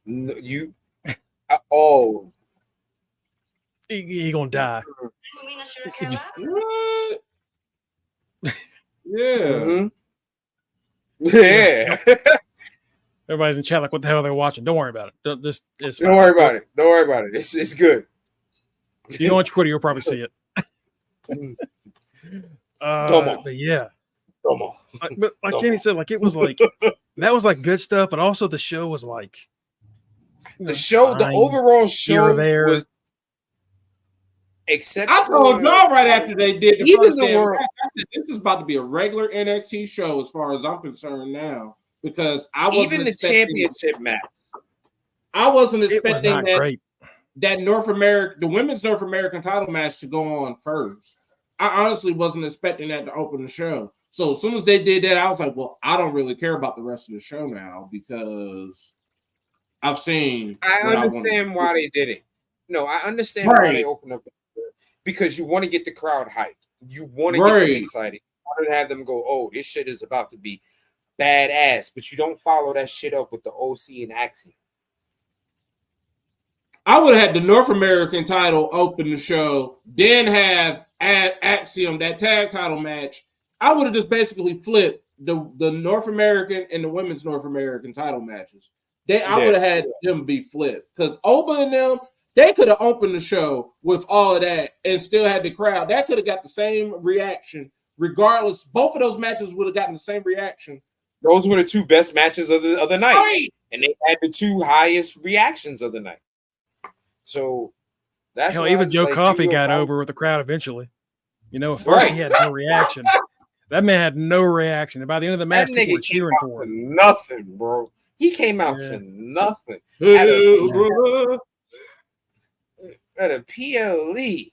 No, you. He gonna die. What? Yeah. Mm-hmm. Yeah. Everybody's in chat like, what the hell are they watching? Don't worry about it. Don't worry about it. Don't worry about it. It's good. If you go on Twitter, you'll probably see it. But yeah. But like Kenny said, like it was like that was like good stuff, but also the show was like the overall show was except I told y'all right after they did the first match, I said this is about to be a regular NXT show as far as I'm concerned now. Because I wasn't even the championship match. I wasn't expecting that North America, the women's North American title match to go on first. I honestly wasn't expecting that to open the show. So as soon as they did that, I was like, well, I don't really care about the rest of the show now because I've seen. I understand why they did it. No, I understand why they opened up because you want to get the crowd hyped. You want to get them excited. You want to have them go, oh, this shit is about to be badass, but you don't follow that shit up with the OC and Axiom. I would have had the North American title open the show, then have Axiom, that tag title match. I would have just basically flipped the North American and the women's North American title matches. I would have had them be flipped because Oba and them, they could have opened the show with all of that and still had the crowd. That could have got the same reaction regardless. Both of those matches would have gotten the same reaction. Those were the two best matches of the night. Right. And they had the two highest reactions of the night. So that's hell, even Joe Coffey got over with the crowd eventually. You know, at first he had no reaction. That man had no reaction. And by the end of the match, people were cheering for him. Nothing, bro. He came out to nothing. At a PLE.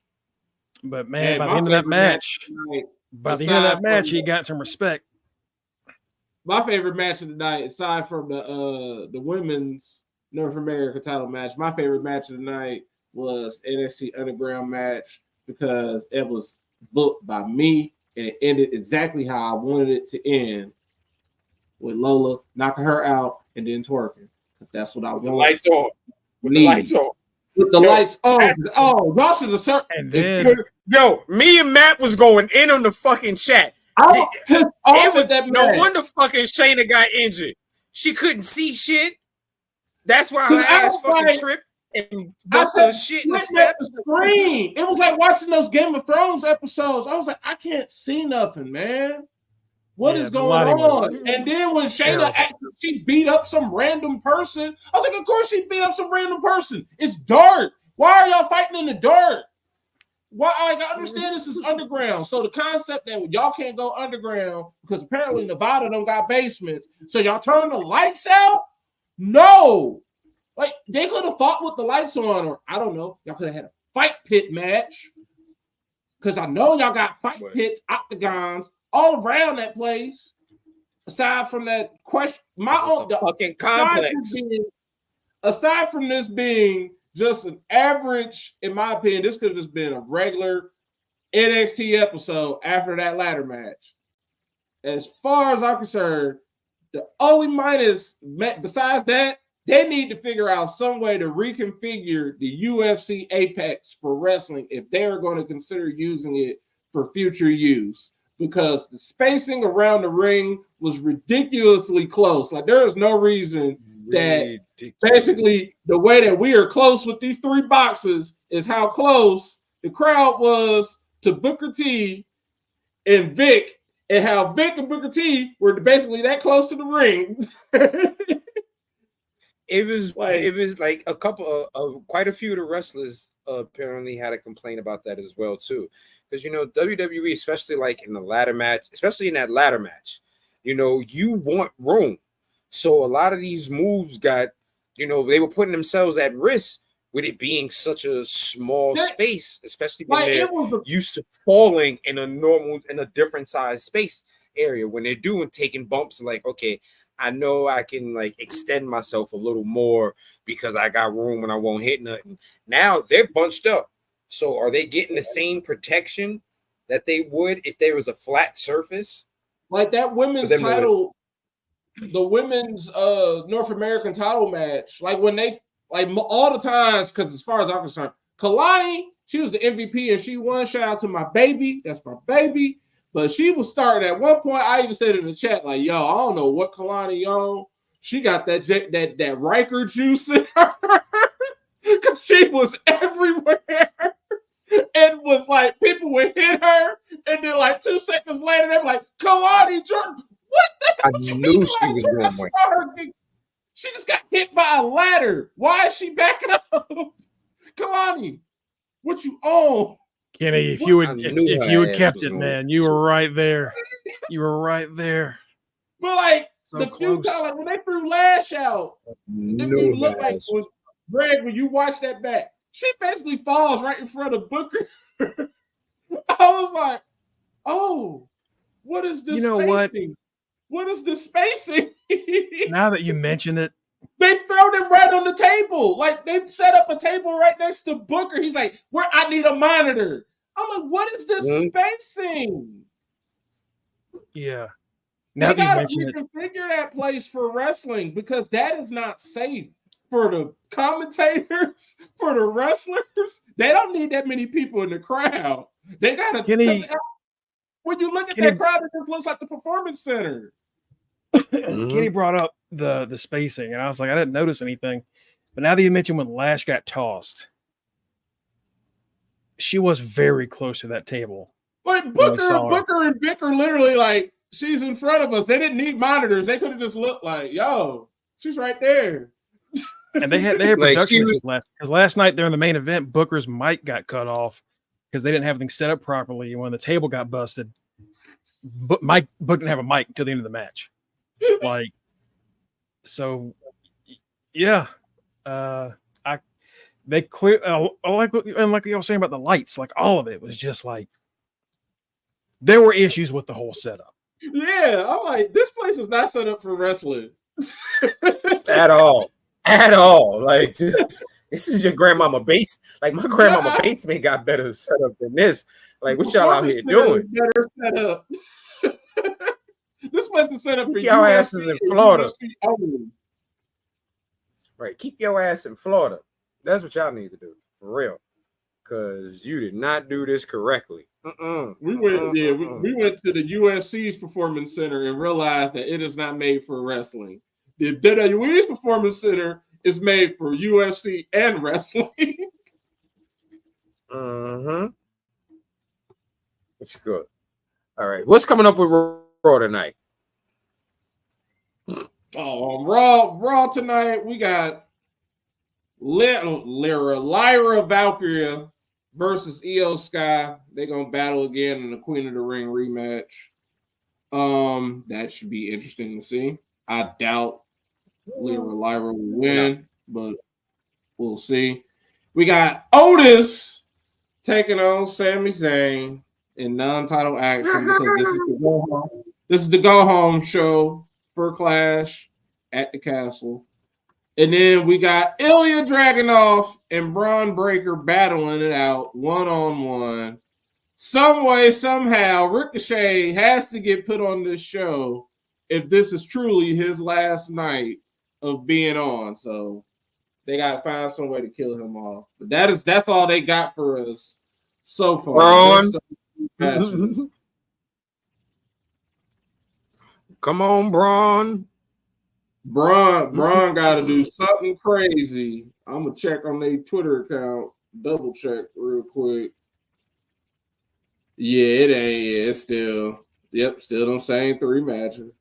But man, by the end of that match, he got some respect. My favorite match of the night, aside from the women's North America title match, my favorite match of the night was NXT Underground match because it was booked by me and it ended exactly how I wanted it to end, with Lola knocking her out and then twerking, because that's what I want. The lights on. With the lights on. With the lights on. Oh, y'all should have started. And then, me and Matt was going in on the fucking chat. I was pissed off that no wonder fucking Shayna got injured. She couldn't see shit. That's why her ass fucking tripped and bust her shit in the steps. Screen. It was like watching those Game of Thrones episodes. I was like, I can't see nothing, man. What is going on? And then when Shayna she beat up some random person, I was like, of course she beat up some random person. It's dark. Why are y'all fighting in the dark? Why? Like, I understand this is underground. So the concept that y'all can't go underground because apparently Nevada don't got basements. So y'all turn the lights out? No. Like, they could have fought with the lights on, or I don't know. Y'all could have had a fight pit match. Because I know y'all got fight pits, octagons all around that place. Aside from that question, fucking complex. Aside from this being just an average, in my opinion, this could have just been a regular NXT episode after that ladder match. As far as I'm concerned, the only minus, besides that, they need to figure out some way to reconfigure the UFC Apex for wrestling if they are going to consider using it for future use, because the spacing around the ring was ridiculously close. Like, there is no reason that basically the way that we are close with these three boxes is how close the crowd was to Booker T and Vic, and how Vic and Booker T were basically that close to the ring. It was like a couple of quite a few of the wrestlers apparently had a complaint about that as well too, because WWE, especially like in the ladder match, especially in that ladder match, you want room. So a lot of these moves got, they were putting themselves at risk with it being such a small space, especially when they're used to falling in a different size space area. When they're taking bumps, like, okay, I know I can like extend myself a little more because I got room and I won't hit nothing. Now they're bunched up. So are they getting the same protection that they would if there was a flat surface? Like that women's title, the women's North American title match, like when they, like all the times, because as far as I'm concerned, Kalani, she was the MVP and she won. Shout out to my baby. That's my baby. But she was starting at one point. I even said in the chat, like, yo, I don't know what Kalani on. She got that Riker juice in her. Because she was everywhere. And was like, people would hit her. And then like 2 seconds later, they're like, Kalani Jordan, what the hell? I knew she was going. She just got hit by a ladder. Why is she backing up? Kalani, what you on? Kenny, if you had kept it, man, you were right there. You were right there. But like the few times, like when they threw Lash out, if you look like Greg, when you watch that back, she basically falls right in front of Booker. I was like, oh, What is this You know spacing? What is the spacing? Now that you mention it, they throw them right on the table. Like they set up a table right next to Booker. He's like, "Where I need a monitor." I'm like, "What is this spacing?" yeah. Now They that you gotta mention it, reconfigure that place for wrestling because that is not safe for the commentators, for the wrestlers. They don't need that many people in the crowd. They gotta. When you look at that crowd, it just looks like the Performance Center. Kenny brought up the spacing, and I was like, I didn't notice anything. But now that you mentioned when Lash got tossed, she was very close to that table. Like Booker and Vic are literally like, she's in front of us. They didn't need monitors. They could have just looked like, yo, she's right there. And they had production because last night during the main event, Booker's mic got cut off because they didn't have everything set up properly. And when the table got busted, Book didn't have a mic until the end of the match. Like, so, yeah. They clear like y'all saying about the lights, like all of it was just like there were issues with the whole setup. Yeah, I'm like, this place is not set up for wrestling at all. Like this is your grandmama base. Like my grandmama basement got better set up than this. Like what y'all out here doing? Better set up. This place is set up for y'all asses in Florida. Right, keep your ass in Florida. That's what y'all need to do for real, because you did not do this correctly. We went to the UFC's Performance Center and realized that it is not made for wrestling. The WWE's Performance Center is made for UFC and wrestling. It's good. All right, what's coming up with Raw tonight? Raw tonight. We got Lyra Valkyria versus Io Sky. They're gonna battle again in the Queen of the Ring rematch. That should be interesting to see. I doubt Lyra will win, but we'll see. We got Otis taking on Sami Zayn in non-title action because this is the go home show for Clash at the Castle. And then we got Ilya Dragunov and Braun Breaker battling it out one-on-one. Some way, somehow, Ricochet has to get put on this show if this is truly his last night of being on. So they got to find some way to kill him off. But that's all they got for us so far. Come on, Braun. Braun got to do something crazy. I'm going to check on their Twitter account, double check real quick. Yeah, it ain't. Yeah, it's still them same 3 matches.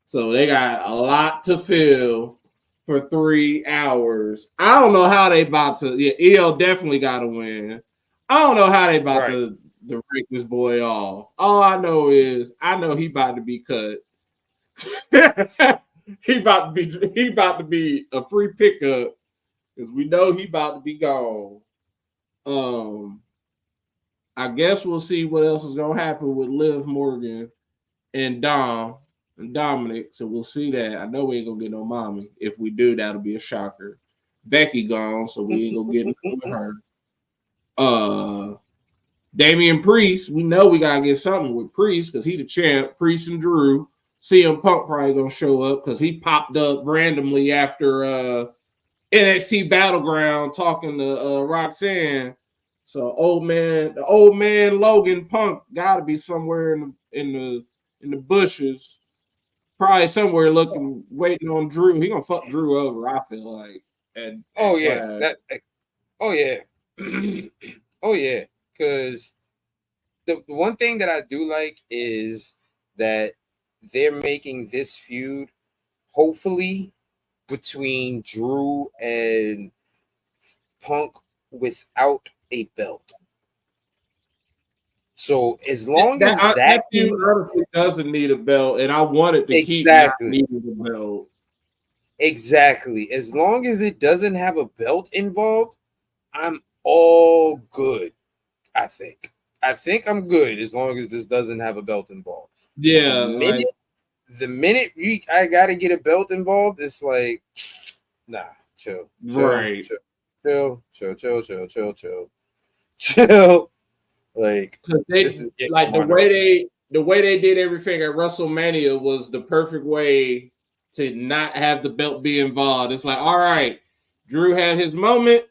So they got a lot to fill for 3 hours. I don't know how they about to. Yeah, EL definitely got to win. I don't know how they about to break this boy off. All I know is he about to be cut. He about to be a free pickup because we know he about to be gone. I guess we'll see what else is gonna happen with Liv Morgan and Dominic. So we'll see that. I know we ain't gonna get no mommy. If we do, that'll be a shocker. Becky gone, so we ain't gonna get with her. Damian Priest, we know we gotta get something with Priest because he the champ. Priest and Drew. CM Punk probably gonna show up because he popped up randomly after NXT Battleground talking to Roxanne. So the old man Logan Punk gotta be somewhere in the bushes, probably somewhere waiting on Drew. He gonna fuck Drew over, I feel like. Oh yeah, because the one thing that I do like is that they're making this feud hopefully between Drew and Punk without a belt. So as long as that feud honestly doesn't need a belt, and I want it to keep not needing a belt. Exactly. As long as it doesn't have a belt involved, I'm all good, I think. I think I'm good as long as this doesn't have a belt involved. Yeah, The minute I gotta get a belt involved, it's like, nah, chill. Right. Chill. Like, this is like the way they did everything at WrestleMania was the perfect way to not have the belt be involved. It's like, all right, Drew had his moment,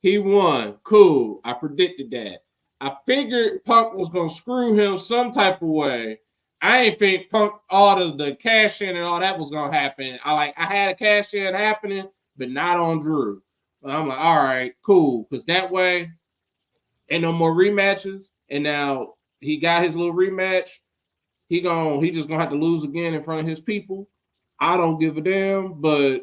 he won. Cool. I predicted that. I figured Punk was gonna screw him some type of way. I ain't think Punk all the cash in and all that was gonna happen. I had a cash in happening, but not on Drew. But I'm like, all right, cool, because that way ain't no more rematches. And now he got his little rematch. He just gonna have to lose again in front of his people. I don't give a damn, but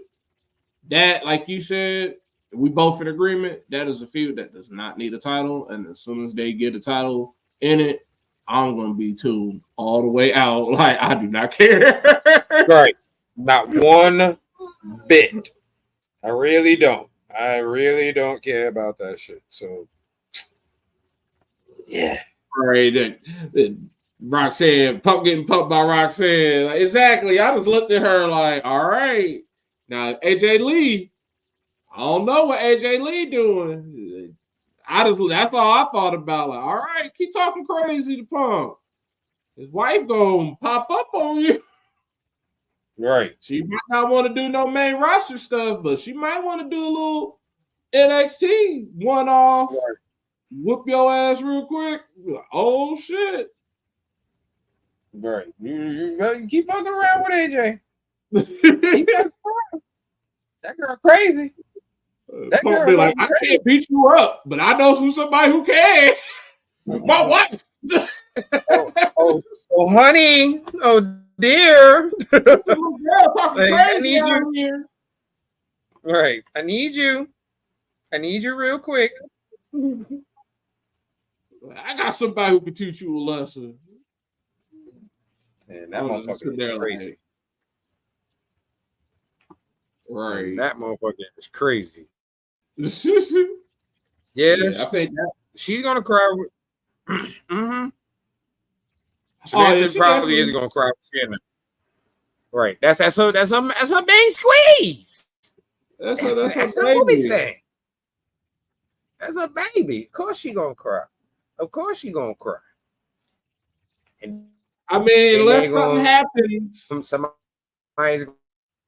that, like you said, we both in agreement. That is a feud that does not need a title, and as soon as they get a title in it, I'm gonna be tuned all the way out. Like, I do not care. Right, not one bit. I really don't. I really don't care about that shit. So, yeah. Right. Roxanne, Pump getting pumped by Roxanne. Like, exactly. I just looked at her like, all right. Now, AJ Lee, I don't know what AJ Lee doing. That's all I thought about. Like, all right, keep talking crazy to Pump. His wife gonna pop up on you. Right. She might not want to do no main roster stuff, but she might want to do a little NXT one-off. Right. Whoop your ass real quick. Like, oh shit. Right. You keep fucking around with AJ. That girl crazy. That girl be like, crazy. I can't beat you up, but I know somebody who can. My wife. oh, honey. Oh, dear. I need you. Here. Right. I need you real quick. I got somebody who can teach you a lesson. And that motherfucker is crazy. Right. And that motherfucker is crazy. Yeah, I think that she's gonna cry. Samantha probably is gonna cry with Shannon. Right. That's her main squeeze. That's her movie thing. That's a baby. Of course she gonna cry. And I mean, unless something happens, somebody's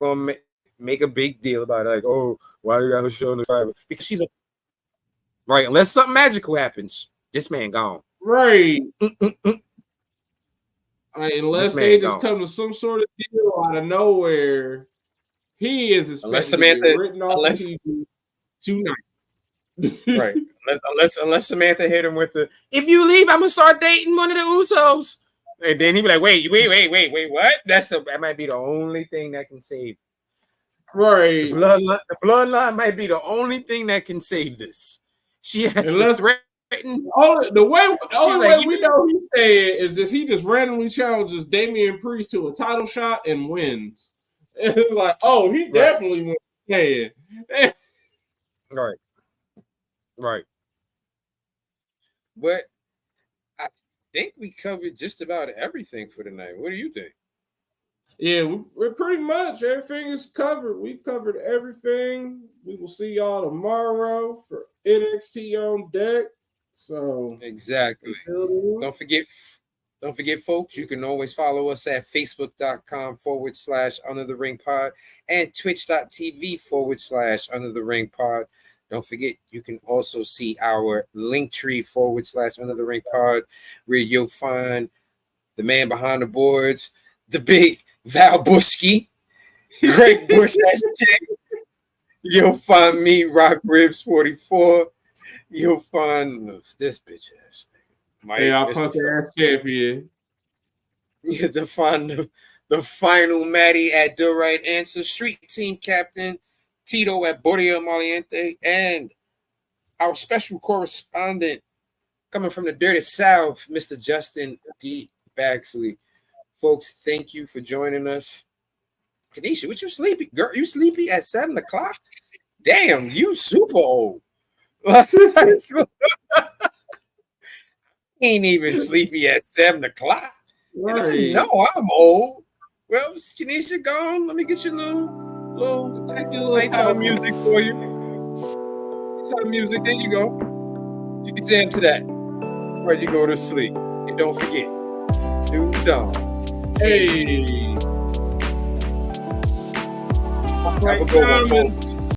gonna make a big deal about it. Like, oh, why do you have a show in the private? Because she's right. Unless something magical happens, this man gone. Right. Unless they just come to some sort of deal out of nowhere, he is expected to get written off TV tonight. Right. Unless Samantha hit him with the, if you leave, I'm gonna start dating one of the Usos. And then he'd be like, wait, what? That might be the only thing that can save. Right. The bloodline might be the only thing that can save this. She has to threaten. The only way we know he's saying is if he just randomly challenges Damian Priest to a title shot and wins. It's like, oh, he definitely went ahead. Right. But I think we covered just about everything for tonight. What do you think? Yeah, we're pretty much everything is covered. We've covered everything. We will see y'all tomorrow for NXT on deck. So exactly. Don't forget, folks, you can always follow us at facebook.com/Under the Ring Pod and twitch.tv/Under the Ring Pod. Don't forget, you can also see our linktree /Under the Ring Pod, where you'll find the man behind the boards, the big Val Bushki, Greg Bush. You'll find me, Rock Ribs 44. You'll find this bitch ass nigga. Hey, I'll punk ass champion. You to find the final Maddie at The Right Answer, Street Team Captain Tito at Bordia Maliente, and our special correspondent coming from the dirty South, Mr. Justin D. Baxley. Folks, thank you for joining us. Kanisha, what you sleepy? Girl, you sleepy at 7 o'clock? Damn, you super old. Wouldn't ain't even sleepy at 7 o'clock. Right. And I know I'm old. Well, Kenesha, go on. Let me get you a little Take your little nighttime music for you. Nighttime music. There you go. You can jam to that while you go to sleep. And don't forget, New Dawn. Hey. Have a good one, folks.